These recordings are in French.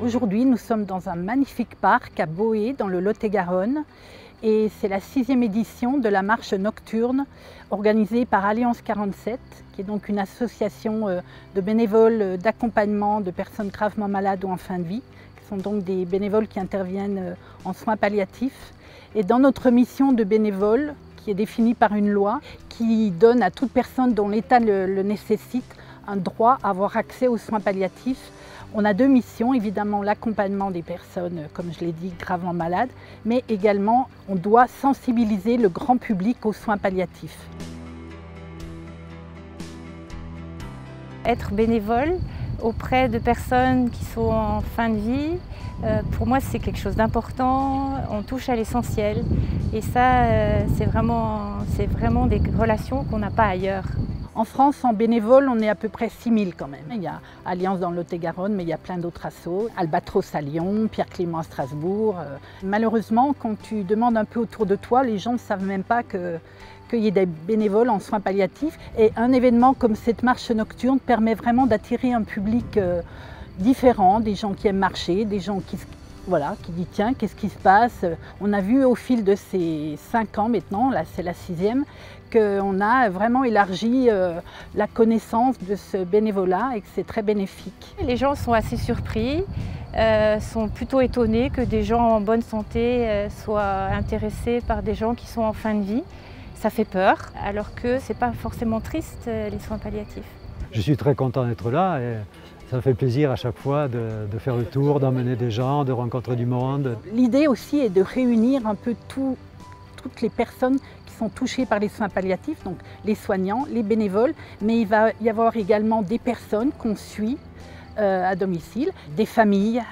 Aujourd'hui, nous sommes dans un magnifique parc à Boé, dans le Lot-et-Garonne. Et c'est la 6e édition de la marche nocturne organisée par Alliance 47, qui est donc une association de bénévoles d'accompagnement de personnes gravement malades ou en fin de vie, qui sont donc des bénévoles qui interviennent en soins palliatifs. Et dans notre mission de bénévole, qui est définie par une loi, qui donne à toute personne dont l'état le nécessite un droit à avoir accès aux soins palliatifs, on a 2 missions, évidemment l'accompagnement des personnes, comme je l'ai dit, gravement malades, mais également on doit sensibiliser le grand public aux soins palliatifs. Être bénévole auprès de personnes qui sont en fin de vie, pour moi c'est quelque chose d'important, on touche à l'essentiel et ça c'est vraiment des relations qu'on n'a pas ailleurs. En France, en bénévole, on est à peu près 6000 quand même. Il y a Alliance dans le Lot-et-Garonne, mais il y a plein d'autres assos. Albatros à Lyon, Pierre Clément à Strasbourg. Malheureusement, quand tu demandes un peu autour de toi, les gens ne savent même pas qu'il y ait des bénévoles en soins palliatifs. Et un événement comme cette marche nocturne permet vraiment d'attirer un public différent, des gens qui aiment marcher, des gens qui disent tiens, qu'est-ce qui se passe? On a vu au fil de ces 5 ans maintenant, là c'est la 6e, qu'on a vraiment élargi la connaissance de ce bénévolat et que c'est très bénéfique. Les gens sont assez surpris, sont plutôt étonnés que des gens en bonne santé soient intéressés par des gens qui sont en fin de vie. Ça fait peur, alors que ce n'est pas forcément triste les soins palliatifs. Je suis très content d'être là et ça fait plaisir à chaque fois de faire le tour, d'emmener des gens, de rencontrer du monde. L'idée aussi est de réunir un peu toutes les personnes qui sont touchées par les soins palliatifs, donc les soignants, les bénévoles, mais il va y avoir également des personnes qu'on suit à domicile, des familles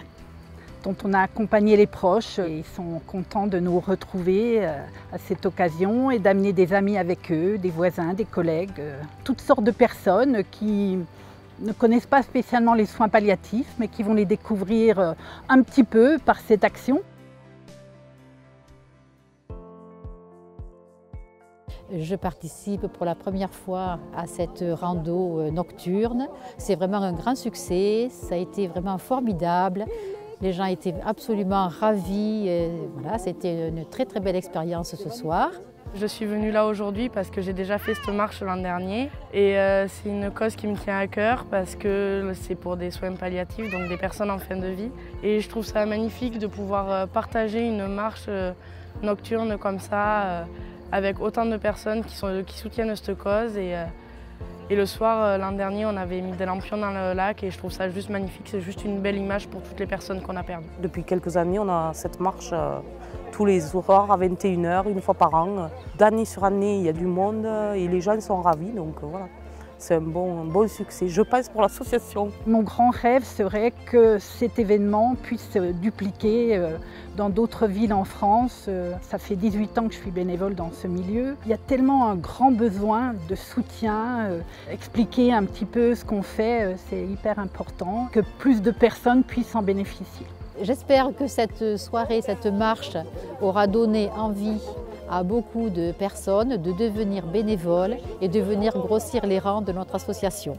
dont on a accompagné les proches. Ils sont contents de nous retrouver à cette occasion et d'amener des amis avec eux, des voisins, des collègues, toutes sortes de personnes qui ne connaissent pas spécialement les soins palliatifs, mais qui vont les découvrir un petit peu par cette action. Je participe pour la première fois à cette rando nocturne. C'est vraiment un grand succès, ça a été vraiment formidable. Les gens étaient absolument ravis. Voilà, c'était une très très belle expérience ce soir. Je suis venue là aujourd'hui parce que j'ai déjà fait cette marche l'an dernier et c'est une cause qui me tient à cœur parce que c'est pour des soins palliatifs, donc des personnes en fin de vie. Et je trouve ça magnifique de pouvoir partager une marche nocturne comme ça avec autant de personnes qui soutiennent cette cause. Et le soir, l'an dernier, on avait mis des lampions dans le lac et je trouve ça juste magnifique. C'est juste une belle image pour toutes les personnes qu'on a perdues. Depuis quelques années, on a cette marche tous les soirs à 21 h, une fois par an. D'année sur année, il y a du monde et les gens sont ravis. Donc voilà, c'est un bon succès, je pense, pour l'association. Mon grand rêve serait que cet événement puisse se dupliquer dans d'autres villes en France. Ça fait 18 ans que je suis bénévole dans ce milieu. Il y a tellement un grand besoin de soutien. Expliquer un petit peu ce qu'on fait, c'est hyper important, que plus de personnes puissent en bénéficier. J'espère que cette soirée, cette marche aura donné envie à beaucoup de personnes de devenir bénévoles et de venir grossir les rangs de notre association.